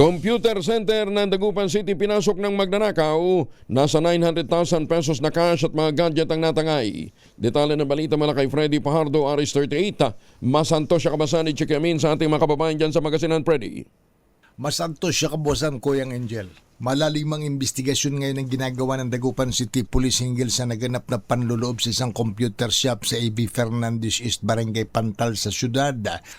Computer Center ng Dagupan City pinasok ng magnanakaw. Nasa 900,000 pesos na cash at mga gadget ang natangay. Detalye ng balita mula kay Freddy Pajardo, Aris 38. Masanto siya kabasan ni Chikiamin sa ating mga kababayan dyan sa Magasinan, Freddy. Masantos siya kabosan, Kuyang Angel. Malalimang investigasyon ngayon ang ginagawa ng Dagupan City Police hinggil sa naganap na panluloob sa isang computer shop sa A.B. Fernandez East, Barangay Pantal sa syudad.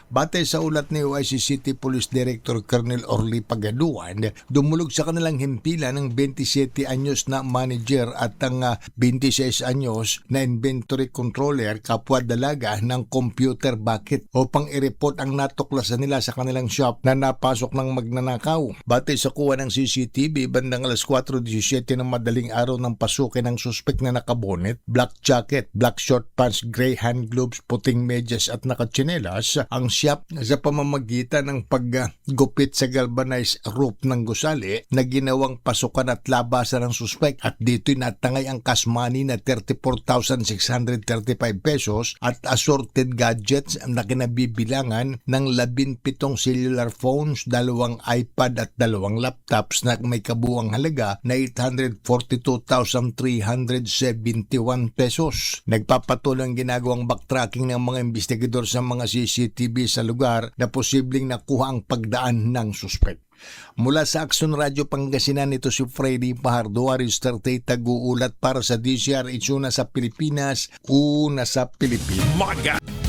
Batay sa ulat ni OIC City Police Director Colonel Orly Pagaduan, dumulog sa kanilang himpilan ng 27 anyos na manager at ang 26 anyos na inventory controller kapwa dalaga ng computer bucket upang i-report ang natuklasan nila sa kanilang shop na napasok ng magnanakaw. Batay sa kuha ng CCTV, bandang alas 4:17 ng madaling araw ng pasukin ng suspek na nakabonet, black jacket, black short pants, gray hand gloves, puting medyas at nakatsinelas ang shop sa pamamagitan ng paggupit sa galvanized roof ng gusali na ginawang pasukan at labasan ng suspek, at dito'y natangay ang cash money na 34,635 pesos at assorted gadgets na kinabibilangan ng 17 cellular phones, 2 iPad at 2 laptops na may kabuang halaga na 842,371 pesos. Nagpapatuloy ang ginagawang backtracking ng mga investigador sa mga CCTV sa lugar na posibleng nakuha ang pagdaan ng suspek. Mula sa Action Radio Pangasinan, ito si Freddy Pajardo, Aris 38, tag-uulat para sa DCR. Una sa Pilipinas, una sa Pilipinas.